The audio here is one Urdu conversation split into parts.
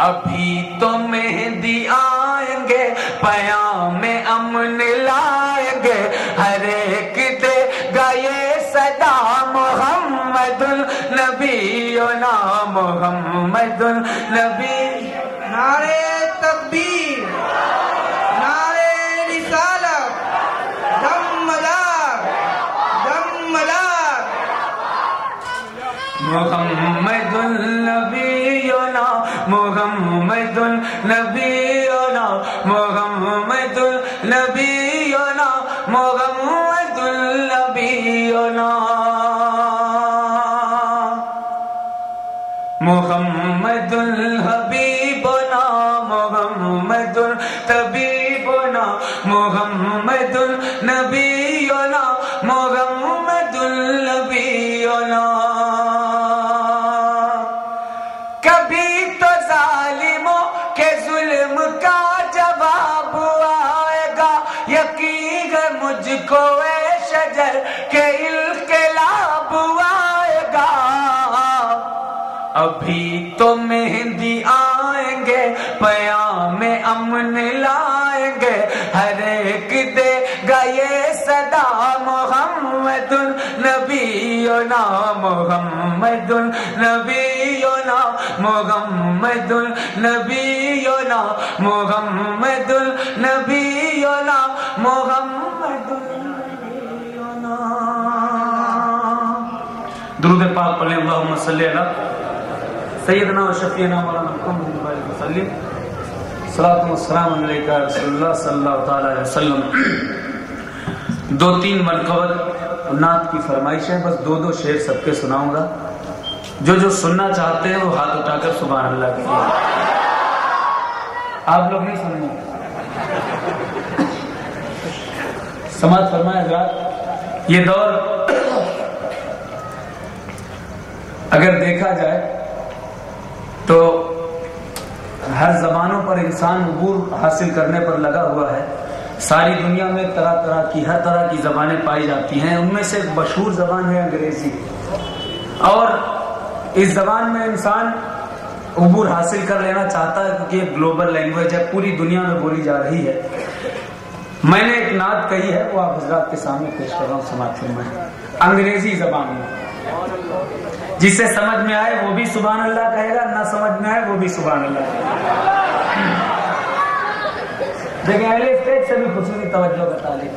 ابھی تو مہدی آئیں گے پیام امن لائیں گے ہر ایک دے گا یہ صدا محمد النبینا محمد النبی نعرے تکبیر نعرے رسالت دمدار دمدار محمد النبینا محمد النبینا محمد النبینا محمد النبینا محمد الحبیبنا محمد الطبیبنا محمد النبینا محمد النبینا کبھی تو ظالموں کے ظلم کا جواب آئے گا یقین ہے مجھ کو اے شجر کے انقلاب آئے گا ابھی تو مہندی آئیں گے پیام امن لائیں گے ہر ایک دے گا یہ صدا محمد النبینا محمد النبینا محمد النبینا محمد النبینا محمد النبینا درود پاک پڑھیں اللہم صلی علی سیدنا و شفیعنا مولانا محمد وسلم صلاۃ و سلام علیکہ رسول اللہ صلی اللہ تعالی علیہ وسلم. 2-3 مرکبت نعت کی فرمائش ہے, بس 2 شعر سب کے سناؤں گا. جو سننا چاہتے ہیں وہ ہاتھ اٹھا کر سبحان اللہ کہیے. آپ لوگ نہیں سنیں گے, سماعت فرمائے حضرات. یہ دور اگر دیکھا جائے تو ہر زبانوں پر انسان عبور حاصل کرنے پر لگا ہوا ہے. ساری دنیا میں طرح طرح کی ہر طرح کی زبانیں پائی جاتی ہیں. ان میں سے مشہور زبان ہے انگریزی, اور اس زبان میں انسان عبور حاصل کر لینا چاہتا ہے کیونکہ یہ گلوبل لینگویج ہے, پوری دنیا میں بولی جا رہی ہے. میں نے ایک نعت کہی ہے, وہ آپ حضرات کے سامنے پیش کر رہا ہوں. سماعت فرمائیں انگریزی زبان میں. جسے سمجھ میں آئے وہ بھی سبحان اللہ کہے گا, نہ سمجھ میں آئے وہ بھی سبحان اللہ کہے گا. دیکھیں اہل اسٹیج سے بھی خصوصی توجہ کا طالب.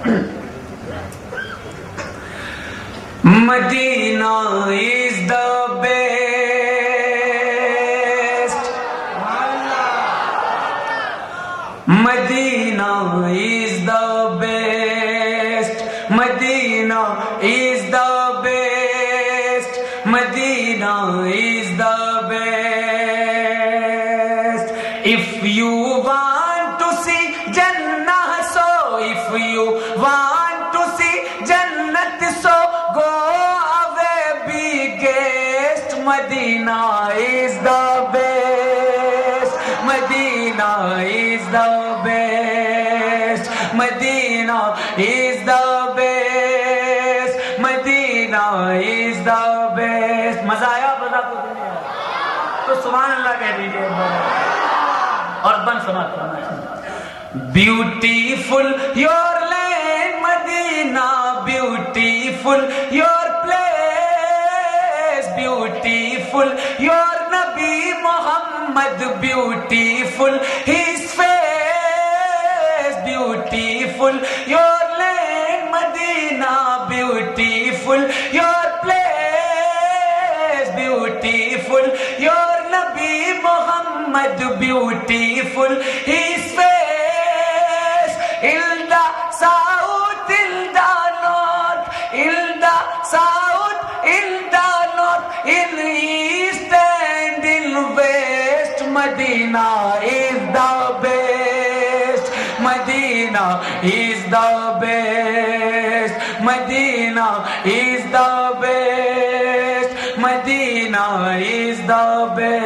مدینہ is the best, Medina is the best, Medina is the best, Medina is the best. If you want to see Jannah, so if you want to see Jannat, so go away, be guest. Medina is the best, Medina is the best, Medina is the best, Medina is the best. مزہ آیا بتا تو دنیا تو سبحان اللہ کہہ دیجئے اور بن سماعت کرنا. Beautiful your land Medina, beautiful your place, beautiful your Nabi Muhammad, beautiful his face, beautiful your land Medina, beautiful your place, beautiful your Nabi Muhammad, beautiful his face. In the south, in the north, in the south, in the north, in east and in west, Medina is the best, Medina is the best, Medina is the best, Medina is the best.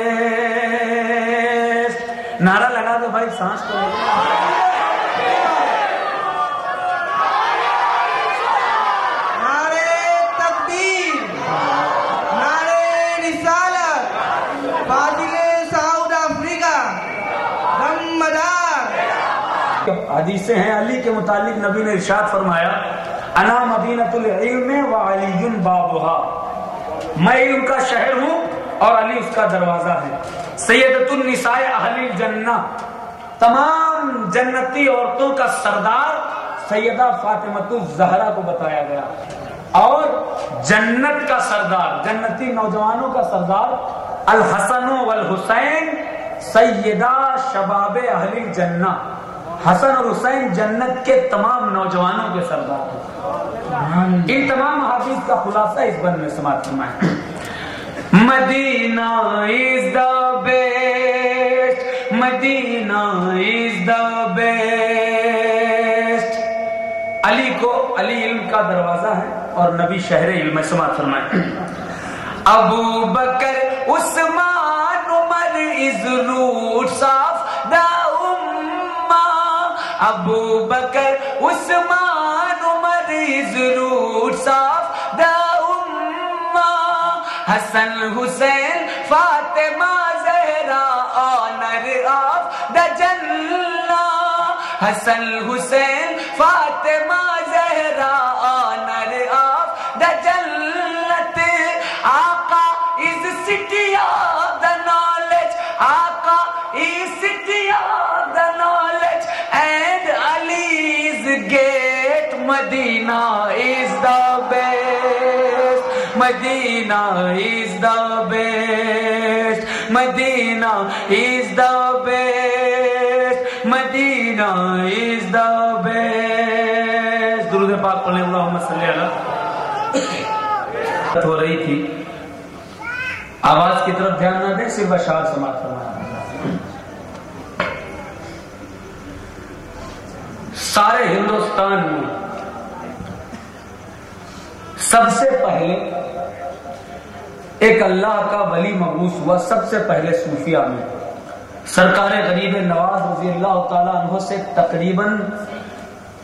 نعرہ لگا دو بھائی, سانس کو نعرے تکبیر نعرے رسالت. فاضل ساؤتھ افریقہ حدیثیں ہیں علی کے متعلق، نبی نے ارشاد فرمایا انا مدینۃ العلم وعلی بابھا، میں علم کا شہر ہوں اور علی اس کا دروازہ ہے۔ سیدۃ النساء اہل الجنہ، تمام جنتی عورتوں کا سردار سیدہ فاطمۃ الزہرا کو بتایا گیا، اور جنت کا سردار، جنتی نوجوانوں کا سردار الحسن والحسین سیدہ شباب اہل الجنہ، حسن اور حسین جنت کے تمام نوجوانوں کے سردار ہیں۔ ان تمام حدیث کا خلاصہ اس بند میں سماعت فرمائیں۔ مدینہ is the best، Medina is the best۔ علی کو، علی علم کا دروازہ ہے اور نبی شہر علم ہے، سماعت فرمائیں۔ ابو بکر عثمان عمر is roots of the ummah، Abu Bakr Usman Umar is roots of the Hasan Hussain Fatima Zahra honor of the Jannah، Hasan Hussain Fatima Zahra honor of the Jannah۔ آقا is city of the knowledge، آقا is city of the knowledge and Ali is gate، Medina is the best، Medina is the best، Medina is the best، Medina is the best۔ درود پاک پڑھیں، اللہم صلی علی۔ ہو رہی تھی، آواز کی طرف دھیان نہ دیں، صرف اشعار سماعت فرمائیں۔ سارے ہندوستان میں سب سے پہلے ایک اللہ کا ولی مبعوث ہوا، سب سے پہلے صوفیہ میں، سرکار غریب نواز رضی اللہ تعالیٰ عنہ سے تقریباً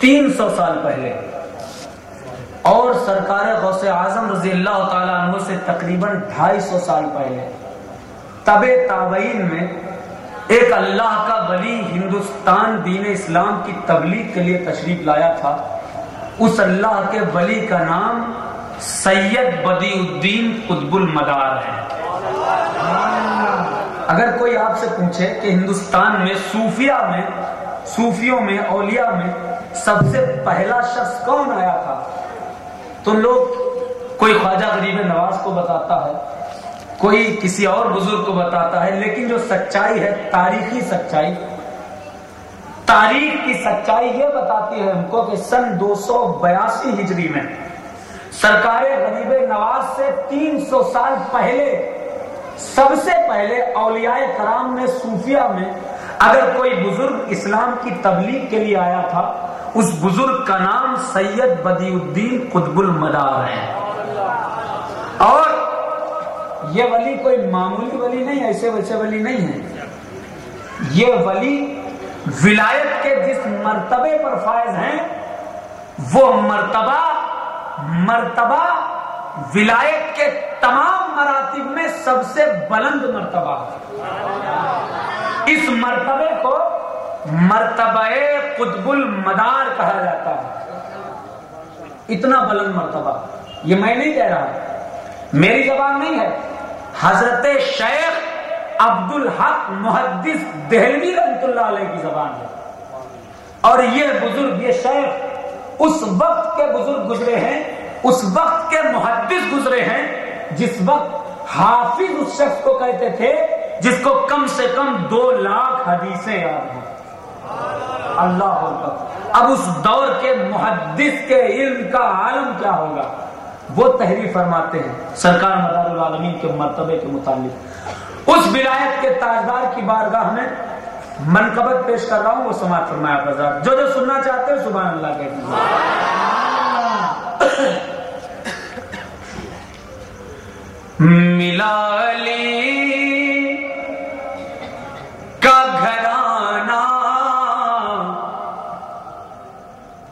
300 سال پہلے، اور سرکار غوث اعظم رضی اللہ تعالیٰ عنہ سے تقریباً 250 سال پہلے، تبع تابعین میں ایک اللہ کا ولی ہندوستان دین اسلام کی تبلیغ کے لیے تشریف لایا تھا۔ اس اللہ کے ولی کا نام سید بدیع الدین قطب المدار ہے۔ اگر کوئی آپ سے پوچھے کہ ہندوستان میں صوفیوں میں اولیاء میں سب سے پہلا شخص کون آیا تھا، تو لوگ کوئی خواجہ غریب نواز کو بتاتا ہے، کوئی کسی اور بزرگ کو بتاتا ہے، لیکن جو سچائی ہے، تاریخی سچائی، تاریخ کی سچائی یہ بتاتی ہے ہم کو کہ سن 282 ہجری میں سرکار غریب نواز سے 300 سال پہلے سب سے پہلے اولیاء کرام میں، صوفیہ میں اگر کوئی بزرگ اسلام کی تبلیغ کے لیے آیا تھا، اس بزرگ کا نام سید بدیع الدین قطب المدار ہے۔ اور یہ ولی کوئی معمولی ولی نہیں، ایسے ویسے ولی نہیں ہے، یہ ولی ولایت کے جس مرتبے پر فائز ہیں، وہ مرتبہ ولایت کے تمام مراتب میں سب سے بلند مرتبہ ہے۔ اس مرتبے کو مرتبہ قطب المدار کہا جاتا ہے۔ اتنا بلند مرتبہ، یہ میں نہیں کہہ رہا، میری زبان نہیں ہے، حضرت شیخ عبدالحق محدث دہلوی رحمۃ اللہ علیہ کی زبان ہے۔ اور یہ بزرگ، یہ شیخ اس وقت کے بزرگ گزرے ہیں، اس وقت کے محدث گزرے ہیں جس وقت حافظ اس شخص کو کہتے تھے جس کو کم سے کم 2 لاکھ حدیثیں یاد ہیں۔ اللہ اکبر! اب اس دور کے محدث کے علم کا عالم کیا ہوگا؟ وہ تحریر فرماتے ہیں سرکار مدار العالمین کے مرتبے کے متعلق۔ اس ولایت کے تاجدار کی بارگاہ میں منقبت پیش کر رہا ہوں، وہ سماعت فرمائے آپ حضرات۔ جو سننا چاہتے ہیں سبحان اللہ کہہ دیجیے۔ ملا علی کا گھرانہ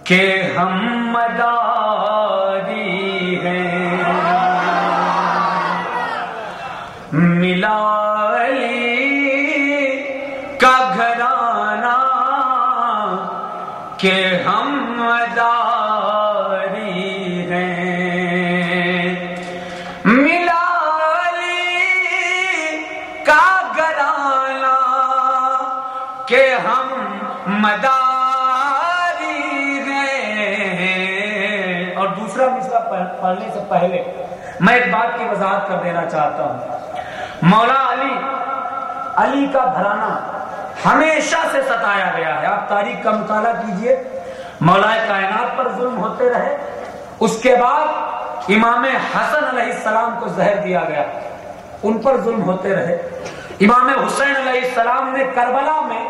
کہ ہم مداری ہیں، ملا علی کا گھرانہ کہ ہم مداری ہیں، ملا علی کا گرانا کہ ہم مداری ہیں۔ اور دوسرا مصرع پڑھنے سے پہلے میں ایک بات کی وضاحت کر دینا چاہتا ہوں۔ مولا علی کا گھرانہ ہمیشہ سے ستایا گیا ہے۔ آپ تاریخ کا مطالعہ کیجئے، مولا کائنات پر ظلم ہوتے رہے، اس کے بعد امام حسن علیہ السلام کو زہر دیا گیا، ان پر ظلم ہوتے رہے۔ امام حسین علیہ السلام نے کربلا میں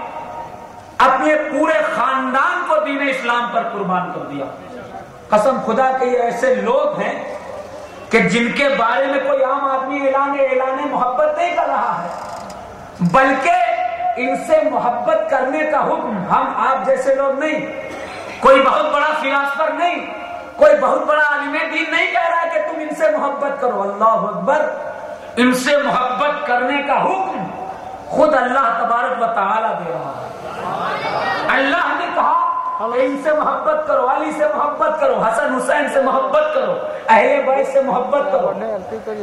اپنے پورے خاندان کو دین اسلام پر قربان کر دیا۔ قسم خدا کہ یہ ایسے لوگ ہیں کہ جن کے بارے میں کوئی عام آدمی اعلان محبت نہیں کر رہا ہے، بلکہ ان سے محبت کرنے کا حکم ہم آپ جیسے لوگ نہیں، کوئی بہت بڑا فلاسفر نہیں، کوئی بہت بڑا عالم دین نہیں کہہ رہا کہ تم ان سے محبت کرو۔ اللہ اکبر، ان سے محبت کرنے کا حکم خود اللہ تبارک و تعالی دے رہا ہے۔ اللہ نے کہا کہ ان سے محبت کرو، علی سے محبت کرو، حسن حسین سے محبت کرو، اہل بیت سے محبت کرو۔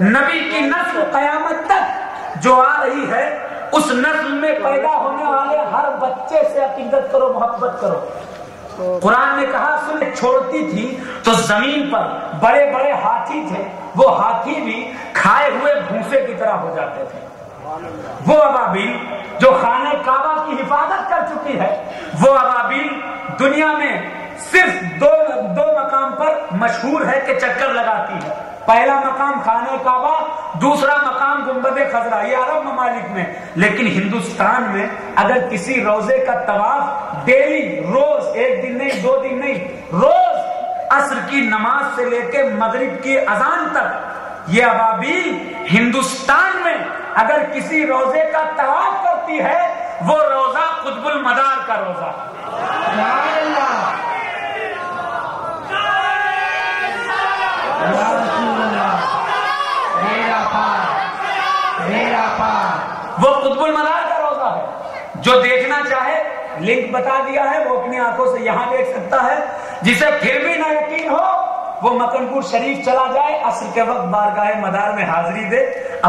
نبی کی نسل قیامت تک جو آ رہی ہے، اس نسل میں پیدا ہونے والے ہر بچے سے عقیدت کرو، محبت کرو۔ قرآن نے کہا سورج چھوڑتی تھی تو زمین پر بڑے بڑے ہاتھی تھے، وہ ہاتھی بھی کھائے ہوئے بھوسے کی طرح ہو جاتے تھے۔ وہ ابابیل جو خانہ کعبہ کی حفاظت کر چکی ہے، وہ ابابیل دنیا میں صرف دو مقام پر مشہور ہے کہ چکر لگاتی ہے۔ پہلا مقام خانہ کعبہ، دوسرا مقام گنبد خضرا، یہ عرب ممالک میں۔ لیکن ہندوستان میں اگر کسی روزے کا طواف ڈیلی، روز، ایک دن نہیں، 2 دن نہیں، روز عصر کی نماز سے لے کے مغرب کی اذان تک، یہ ابابیل ہندوستان میں اگر کسی روزے کا طواف کرتی ہے، وہ روزہ قطب المدار کا روزہ۔ وہ قطب المدار کا روزہ ہے۔ جو دیکھنا چاہے لنک بتا دیا ہے، وہ اپنی آنکھوں سے یہاں دیکھ سکتا ہے۔ جسے پھر بھی نہ یقین ہو، وہ مکن پور شریف چلا جائے، عصر کے وقت بارگاہ مدار میں حاضری دے،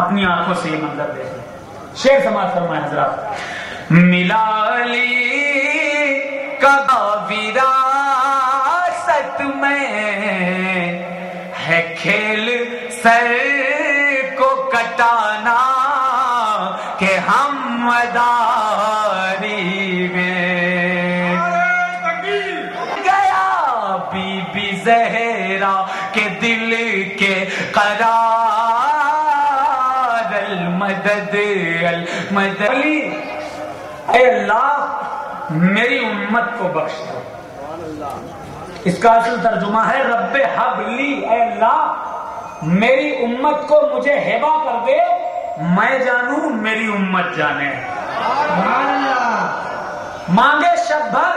اپنی آنکھوں سے یہ منظر دیکھے۔ شعر سماعت فرمائے حضرات۔ ملا علی کا وراثت میں ہے کھیل سر کو کٹانا کہ ہم مداری میں گیا بی بی زہرا کے دل کے قرار، المدد المدد۔ اے اللہ میری امت کو بخش دو۔ اس کا اصل ترجمہ ہے رب حب لی، اے اللہ میری امت کو مجھے ہبہ کر دے، میں جانوں میری امت جانے۔ مانگے شب بھر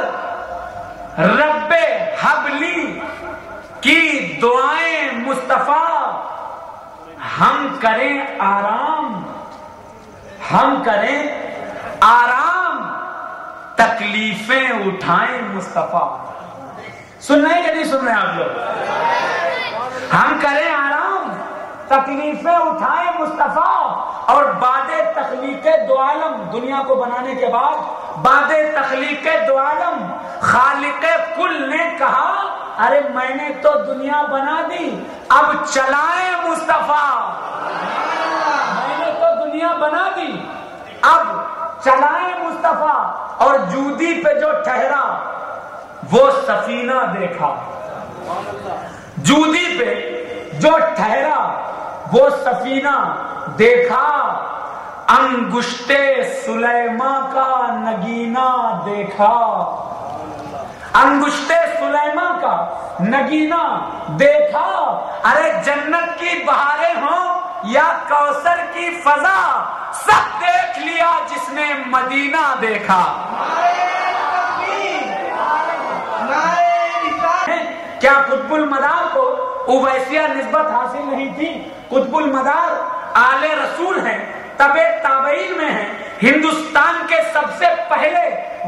رب حب لی کی دعائیں مصطفیٰ، ہم کریں آرام، ہم کریں آرام، تکلیفیں اٹھائیں مصطفیٰ۔ سن رہے ہیں کہ نہیں سن رہے ہیں آپ لوگ؟ ہم کریں آرام، تکلیفیں اٹھائیں مصطفیٰ، اور بعد تخلیق دو عالم، دنیا کو بنانے کے بعد بعد تخلیق دو عالم خالق کل نے کہا ارے میں نے تو دنیا بنا دی، اب چلائیں مصطفیٰ۔ میں نے تو دنیا بنا دی، اب چلائیں مصطفیٰ۔ اور جودی پہ جو ٹھہرا وہ سفینہ دیکھا، جودی پہ جو ٹھہرا وہ سفینہ دیکھا، انگشت سلیماں کا نگینہ دیکھا، انگشت سلیماں کا نگینہ دیکھا۔ ارے جنت کی بہاریں ہوں یا کوثر کی فضا، سب دیکھ لیا جس نے مدینہ دیکھا۔ کیا قطب المدار کو اویسیہ نسبت حاصل نہیں تھی؟ قطب المدار آل رسول ہیں، تبع تابعین میں ہیں، ہندوستان کے سب سے پہلے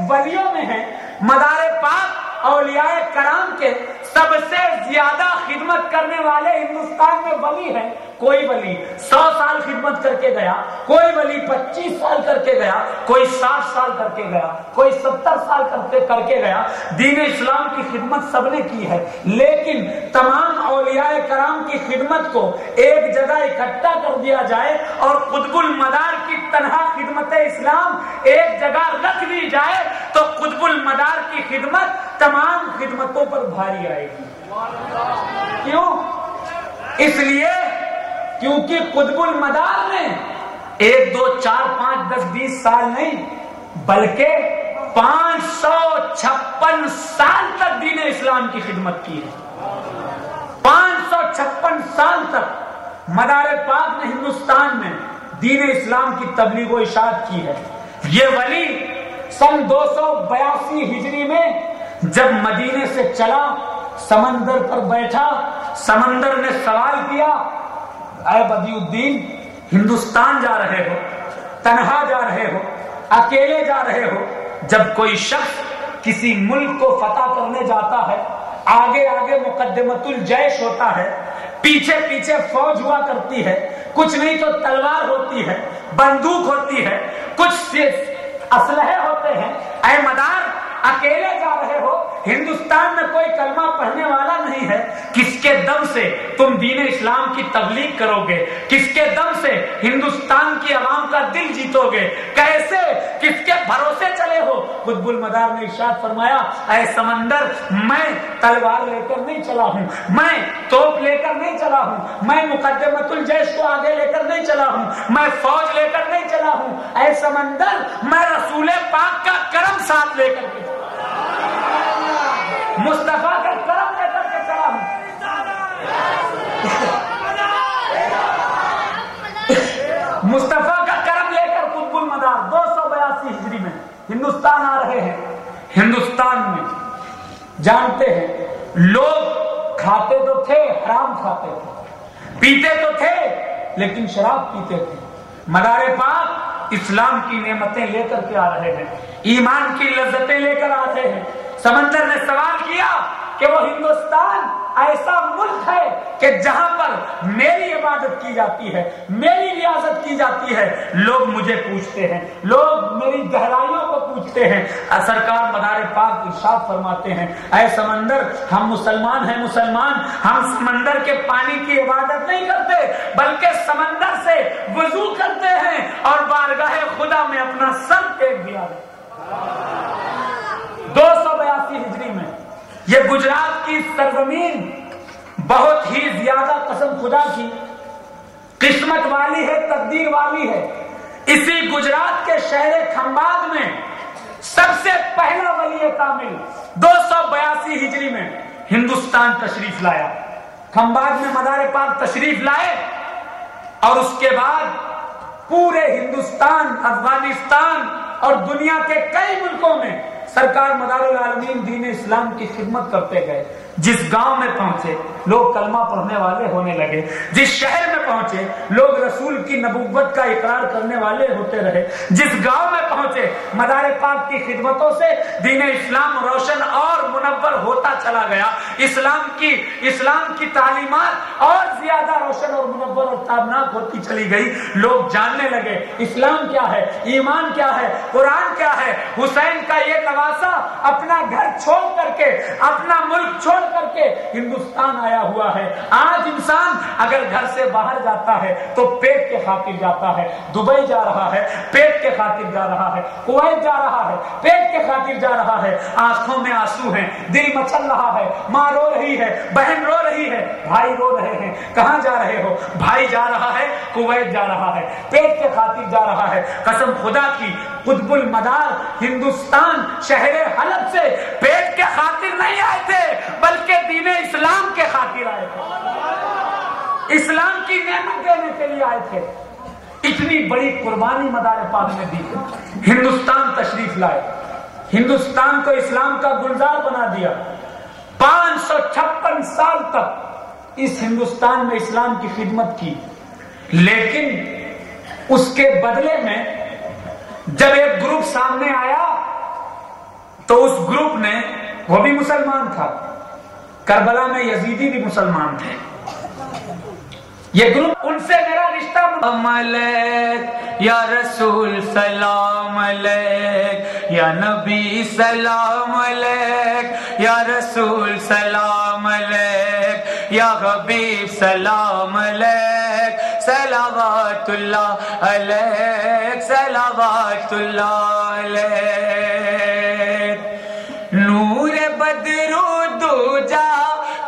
ولیوں میں ہیں۔ مدار پاک اولیاء کرام کے سب سے زیادہ خدمت کرنے والے ہندوستان میں ولی ہیں. کوئی ولی 100 سال خدمت کر کے گیا, کوئی ولی 25 سال کر کے گیا, کوئی 60 سال کر کے گیا, کوئی 70 سال کر کے گیا. دین اسلام کی خدمت سب نے کی ہے, لیکن تمام اولیاء کرام کی خدمت کو ایک جگہ اکٹھا کر دیا جائے اور قطب المدار کی تنہا خدمت اسلام ایک جگہ رکھ دی جائے تو قطب المدار کی خدمت تمام خدمتوں پر بھاری آئے گی. کیوں؟ اس لیے کیونکہ قطب المدار نے 1 2 4 5 10 20 سال نہیں بلکہ 556 سال تک دین اسلام کی خدمت کی ہے. 556 سال تک مدار پاک نے ہندوستان میں دین اسلام کی تبلیغ و اشاعت کی ہے. یہ ولی سن 282 ہجری میں جب مدینے سے چلا, سمندر پر بیٹھا, سمندر نے سوال کیا, اے بدی الدین, ہندوستان جا رہے ہو, تنہا جا رہے ہو, اکیلے جا رہے ہو. جب کوئی شخص کسی ملک کو فتح کرنے جاتا ہے, آگے آگے مقدمۃ الجیش ہوتا ہے, پیچھے پیچھے فوج ہوا کرتی ہے, کچھ نہیں تو تلوار ہوتی ہے, بندوق ہوتی ہے, کچھ اسلحے ہوتے ہیں. اے مدار, اکیلے جا رہے ہو, ہندوستان میں کوئی کلمہ پڑھنے والا نہیں ہے, کس کے دم سے تم دین اسلام کی تبلیغ کرو گے؟ کس کے دم سے ہندوستان کی عوام کا دل جیتو گے؟ کیسے, کس کے بھروسے چلے ہو؟ قطب المدار نے ارشاد فرمایا, اے سمندر, میں تلوار لے کر نہیں چلا ہوں, میں توپ لے کر نہیں چلا ہوں, میں مقدمۃ الجیش کو آگے لے کر نہیں چلا ہوں, میں فوج لے کر نہیں چلا ہوں. اے سمندر, میں رسول پاک کا کرم ساتھ لے کر کے, مصطفیٰ کا کرم لے کر کے چلا ہوں. مصطفیٰ کا کرم لے کر قطب المدار 282 ہجری میں ہندوستان آ رہے ہیں. ہندوستان میں جانتے ہیں لوگ کھاتے تو تھے, حرام کھاتے تھے, پیتے تو تھے لیکن شراب پیتے تھے. مدار پاک اسلام کی نعمتیں لے کر کے آ رہے ہیں, ایمان کی لذتیں لے کر آ رہے ہیں. سمندر نے سوال کیا کہ وہ ہندوستان ایسا ملک ہے کہ جہاں پر میری عبادت کی جاتی ہے, میری ریاضت کی جاتی ہے. لوگ مجھے پوچھتے ہیں, لوگ میری گہرائیوں کو پوچھتے ہیں. سرکار مدار پاک ارشاد فرماتے ہیں, اے سمندر, ہم مسلمان ہیں, مسلمان, ہم سمندر کے پانی کی عبادت نہیں کرتے بلکہ سمندر سے وضو کرتے ہیں اور بارگاہ خدا میں اپنا سر ٹیک دیا. 282 ہجری میں یہ گجرات کی سرزمین بہت ہی زیادہ قسم خدا کی قسمت والی ہے, تقدیر والی ہے. اسی گجرات کے شہر کھمباد میں سب سے پہلا ولی کامل 282 ہجری میں ہندوستان تشریف لایا. کھمباد میں مدار پاک تشریف لائے اور اس کے بعد پورے ہندوستان, افغانستان اور دنیا کے کئی ملکوں میں سرکار مدار العالمین دین اسلام کی خدمت کرتے گئے. جس گاؤں میں پہنچے لوگ کلمہ پڑھنے والے ہونے لگے, جس شہر میں پہنچے لوگ رسول کی نبوت کا اقرار کرنے والے ہوتے رہے, جس گاؤں میں پہنچے مدار پاک کی خدمتوں سے دین اسلام روشن اور منور ہوتا چلا گیا. اسلام کی تعلیمات اور زیادہ روشن اور منور اور تابناک ہوتی چلی گئی. لوگ جاننے لگے اسلام کیا ہے, ایمان کیا ہے, قرآن کیا ہے. حسین کا یہ نواسا اپنا گھر چھوڑ کر کے, اپنا ملک چھوڑ کر کے ہندوستان آیا ہوا ہے. آج انسان اگر گھر سے باہر جاتا ہے تو پیٹ کے خاطر جاتا ہے. دبئی جا رہا ہے, پیٹ کے خاطر جا رہا ہے. کویت جا رہا ہے, پیٹ کے خاطر جا رہا ہے. آنکھوں میں آنسو ہیں, دل مچل رہا ہے, ماں رو رہی ہے, بہن رو رہی ہے, بھائی رو رہے ہیں. کہاں جا رہے ہو؟ بھائی جا رہا ہے کویت جا رہا ہے, پیٹ کے خاطر جا رہا ہے. قسم خدا کی, قطب المدار ہندوستان شہر حلب سے پیٹ کے خاطر نہیں آئے تھے بلکہ دین اسلام کے خاطر آئے تھے, اسلام کی نعمت دینے کے لیے آئے تھے. اتنی بڑی قربانی مدار پاک نے دی. ہندوستان تشریف لائے, ہندوستان کو اسلام کا گلزار بنا دیا. 556 سال تک اس ہندوستان میں اسلام کی خدمت کی. لیکن اس کے بدلے میں جب ایک گروپ سامنے آیا تو اس گروپ نے وہ بھی مسلمان تھا، کربلا میں یزیدی بھی مسلمان تھے. یہ گروپ، ان سے میرا رشتہ علیک یا رسول سلام علیک، یا نبی سلام علیک، یا رسول سلام علیک، یا حبیب سلام علیک، صلوات اللہ علیک، صلوات اللہ علیک. نور بدر دوجا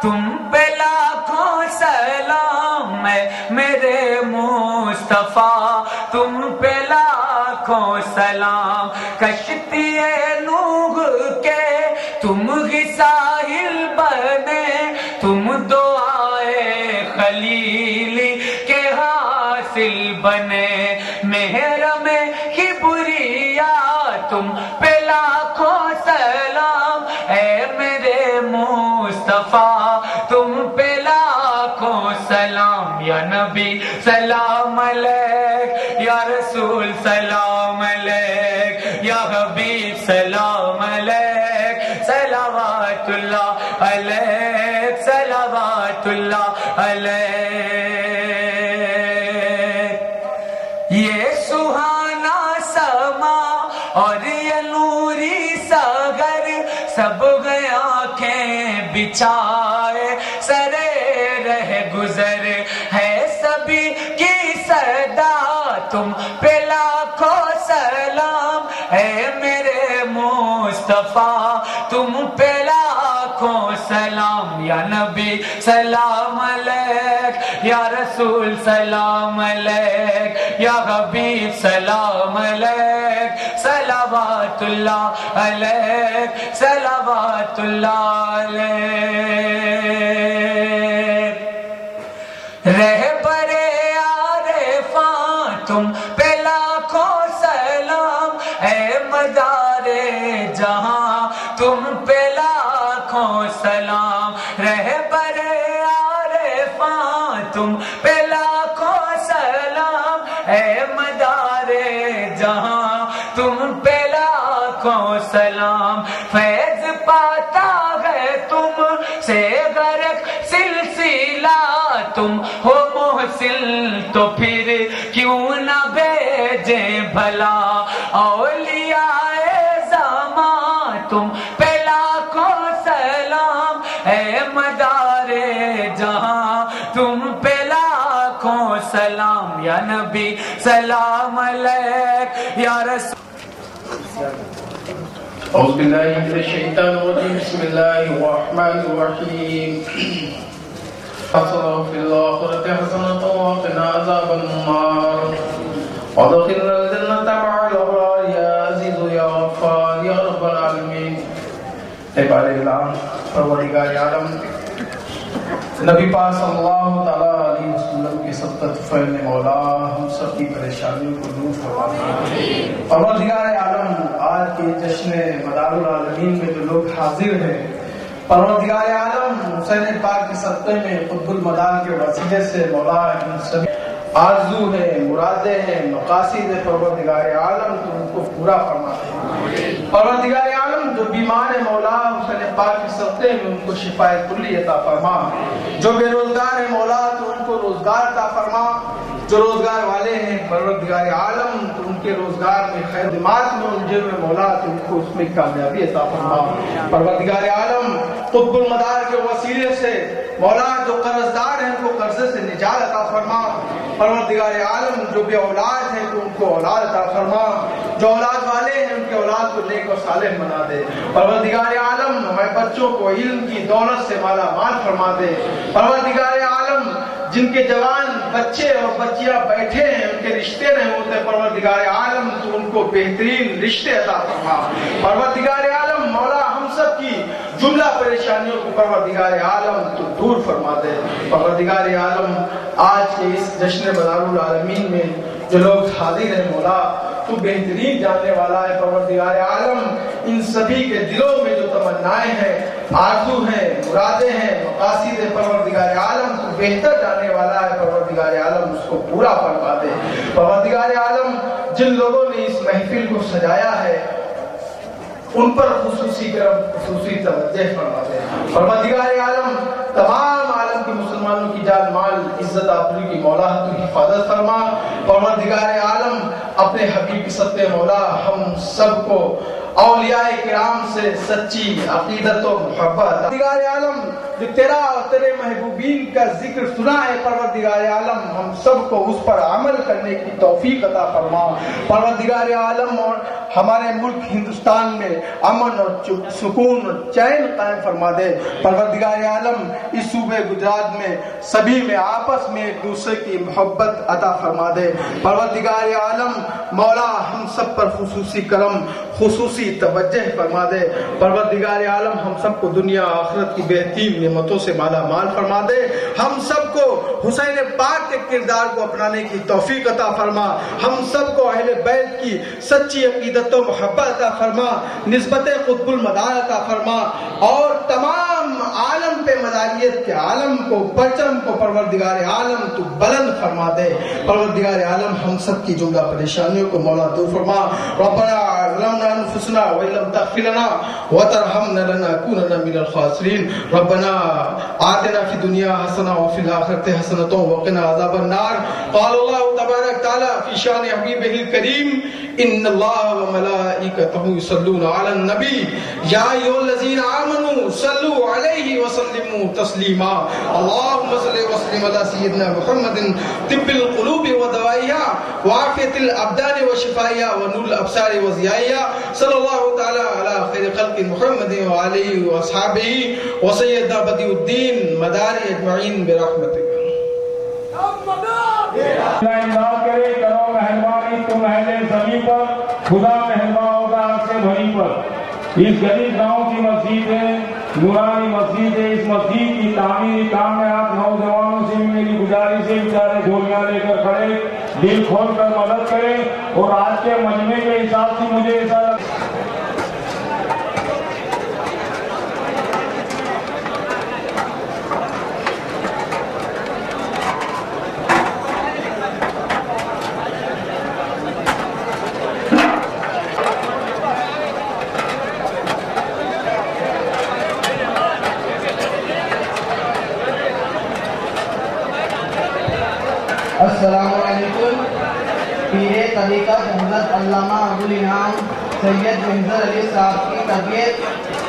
تم پہ لاکھوں سلام ہے میرے مصطفیٰ، تم پہ لاکھوں سلام. کشتی نوح کے تم ہی ساحل بنے، تم دعائے خلیلی کے حاصل بنے. محرم کبریا تم پہ لاکھوں سلام اے میرے مصطفیٰ، تم پہ لاکھوں سلام. یا نبی سلام علیک، یا رسول سلام علیک، یا حبیب سلام علیک، صلوات اللہ علیک، صلوات اللہ علیک. یہ سہانا سما اور یہ نوری ساگر سب گیا آنکھیں بچھائے سرے رہ گزر ہے سبھی کی صدا، تم پہ لاکھوں سلام اے میرے مصطفیٰ، تم پہ لاکھوں سلام. یا نبی سلام علیک، یا رسول سلام علیک، یا حبیب سلام علیک، صلوات اللہ علیک، صلوات اللہ علیک. رہبر عارفاں تم پہ لاکھوں سلام اے مدار جہاں، تم پہ لاکھوں سلام. رہبر عارفاں تم پہ لاکھوں سلام اے مدار جہاں، تم پہ لاکھوں سلام. فیض پاتا ہے تم سے غرق سلسلہ، تم ہو محسن تو پھر کیوں نہ بھیجیں بھلا. اولیاء زمان تم پہ لاکھوں سلام اے مدار جہاں، تم پہ لاکھوں سلام. یا نبی سلام علیک، یا رسول. اعوذ باللہ من الشیطان الرجیم، بسم اللہ الرحمن الرحیم. حسنة في الآخرة حسنة وقنا عذاب النار وادخلنا الجنة مع الأبرار يا عزيز يا غفار يا رب العالمين. عباد العالم، پروردگار عالم نبی پاک صلی اللہ علیہ وسلم کے سبقت فعل مولا ہم سب کی پریشانیوں کو دور فرمائے. پروردگار عالم آج کے جشن مدار العالمین میں جو لوگ حاضر ہیں، پروردگار عالم حسین پاک کے صدقے میں قطب المدار کے وسیلے سے مولا ان سبھی آرزو ہے، مرادیں ہیں، مقاصد ہے، پروردگار عالم تو ان کو پورا فرما دے. پروردگار عالم جو بیمار ہے مولا حسین پاک کے صدقے میں ان کو شفائے کلی عطا فرما. جو بے روزگار ہے مولا تو ان کو روزگار عطا فرما. جو روزگار والے ہیں پروردگار عالم تو ان کے روزگار میں خیر دماغ میں الجھے ہوئے مولا تو ان کو اس میں کامیابی عطا فرما. پروردگار عالم قطب المدار کے وسیلے سے مولا جو قرض دار ہیں ان کو قرضے سے نجات عطا فرما. پروردگار عالم جو بے اولاد ہیں تو ان کو اولاد عطا فرما. جو اولاد والے ہیں ان کے اولاد کو نیک و صالح بنا دے. پروردگار عالم ہمارے بچوں کو علم کی دولت سے مالا مال فرما دے. پروردگار عالم جن کے جوان بچے اور بچیاں بیٹھے ہیں ان کے رشتے نہیں ہوتے، پروردگار عالم تو ان کو بہترین رشتے عطا فرما. پروردگار عالم مولا ہم سب کی جملہ پریشانیوں کو پروردگار عالم تو دور فرما دے. پروردگار عالم آج کے اس جشن مدار العالمین میں جو لوگ حاضر ہیں مولا تو بہترین جاننے والا ہے. پروردگار عالم ان سبھی کے دلوں میں جو تمنائیں ہیں، آرزو ہیں، مرادیں ہیں، مقاصد ہیں، پروردگار عالم تو بہتر جاننے والا ہے. پروردگار عالم اس کو پورا فرما دے. پروردگار عالم جن لوگوں نے اس محفل کو سجایا ہے ان پر خصوصی کرم خصوصی توجہ فرماتے ہیں۔ پروردگار عالم تمام عالم کے مسلمانوں کی جان مال عزت آبرو کی مولا تو حفاظت فرما۔ پروردگار عالم اپنے حبیب کی صدقے مولا ہم سب کو اولیاء کرام سے سچی عقیدت و محبت۔ پروردگار عالم جو تیرا اور تیرے محبوبین کا ذکر سنا ہے پروردگار عالم ہم سب کو اس پر عمل کرنے کی توفیق عطا فرما۔ پروردگار عالم اور ہمارے ملک ہندوستان میں امن اور سکون اور چین قائم فرما دے۔ پروردگار عالم اس صوبے گجرات میں سبھی میں آپس میں ایک دوسرے کی محبت عطا فرما دے۔ پروردگار عالم مولا ہم سب پر خصوصی کرم خصوصی توجہ فرما دے۔ پروردگار عالم ہم سب کو دنیا آخرت کی بہترین نعمتوں سے مالا مال فرما دے۔ ہم سب کو حسین پاک کے کردار کو اپنانے کی توفیق عطا فرما۔ ہم سب کو اہل بیت کی سچی عقیدت و محبت عطا فرما، نسبت قطب المدار عطا فرما، اور تمام عالم پہ مداریت کے عالم کو پرچم کو پروردگار عالم تو بلند فرما دے۔ پروردگار عالم ہم سب کی جملہ پریشانیوں کو مولا دور فرما۔ ربنا ظلمنا انفسنا وان لم تغفر لنا وترحمنا لنكونن من الخاسرين ربنا آتنا في الدنيا حسنة وفي الآخرة حسنة وقنا عذاب النار۔ قال الله تبارك تعالى في شان حبيبه الكريم إن الله وملائكته يصلون على النبي يا أيها الذين آمنوا صلوا عليه وسلموا تسليما اللهم صل وسلم على سيدنا محمد طب القلوب ودوائها وعافية الأبدان وشفائها ونور الأبصار وضيائها صلى الله تعالى على خير خلق محمد وآله وأصحابه وسيدنا بديع الدين مدار أجمعين برحمتك۔ امداد کرے کرو مہربانی تم اہل زمین پر، خدا مہربان ہوگا آپ سے بھری پر۔ اس غریب گاؤں کی مسجد ہے، نورانی مسجد ہے، اس مسجد کی تعمیری کام میں آپ نوجوانوں سے میری گزارش ہے بیچارے جھولیاں لے کر کھڑے دل کھول کر مدد کریں، اور آج کے مجمع کے حساب سے مجھے ایسا السلام علیکم۔ پیر طریقت حضرت علامہ ابوالانعام سید محضر علی صاحب کی طبیعت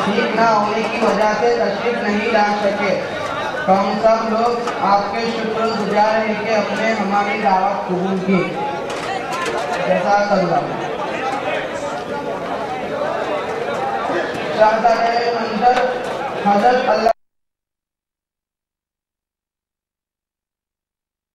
ٹھیک نہ ہونے کی وجہ سے تشریف نہیں لا سکے، تو ہم سب لوگ آپ کے شکر گزار ہیں کہ اپنے ہماری دعوت قبول کی۔ جزاک اللہ۔ شہزادہ منظر حضرت اللہ